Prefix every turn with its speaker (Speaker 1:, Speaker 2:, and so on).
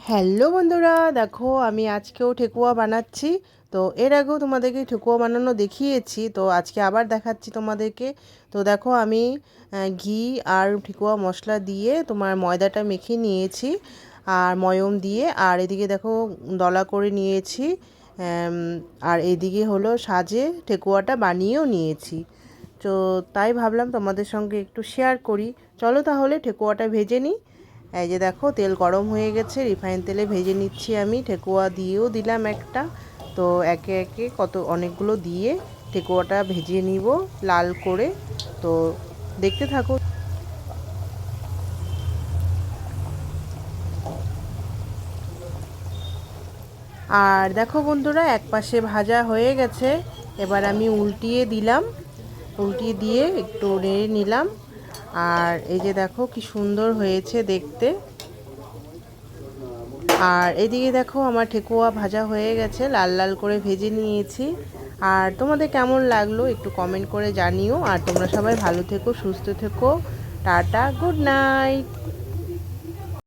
Speaker 1: Hello বন্ধুরা, দেখো আমি আজকেও ঠেকুয়া বানাচ্ছি। তো এর আগেও তোমাদেরকে ঠেকুয়া বানানো দেখিয়েছি, তো আজকে আবার দেখাচ্ছি তোমাদেরকে। তো দেখো আমি ঘি আর ঠেকুয়া মশলা দিয়ে তোমার ময়দাটা মেখে নিয়েছি আর ময়ম দিয়ে, আর এদিকে দেখো দলা করে নিয়েছি। আর এদিকে হলো সাজে ঠেকুয়াটা বানিয়েও নিয়েছি। তো তাই ভাবলাম তোমাদের সঙ্গে একটু শেয়ার করি। চলো তাহলে ঠেকুয়াটা ভেজে নিই। এই যে দেখো তেল গরম হয়ে গেছে, রিফাইন তেলে ভেজে নিচ্ছি আমি। ঠেকুয়া দিয়েও দিলাম একটা। তো একে একে অনেকগুলো দিয়ে ঠেকুয়াটা ভেজে নিব লাল করে। তো দেখতে থাকো। আর দেখো বন্ধুরা, এক পাশে ভাজা হয়ে গেছে, এবার আমি উল্টিয়ে দিলাম। উল্টিয়ে দিয়ে একটু নেড়ে নিলাম। আর এই যে দেখো কি সুন্দর হয়েছে দেখতে। আর এদিকে দেখো আমার ঠেকুয়া ভাজা হয়ে গেছে, লাল লাল করে ভেজে নিয়েছি। আর তোমাদের কেমন লাগলো একটু কমেন্ট করে জানিও। আর তোমরা সবাই ভালো থেকো, সুস্থ থেকো। Tata, good night.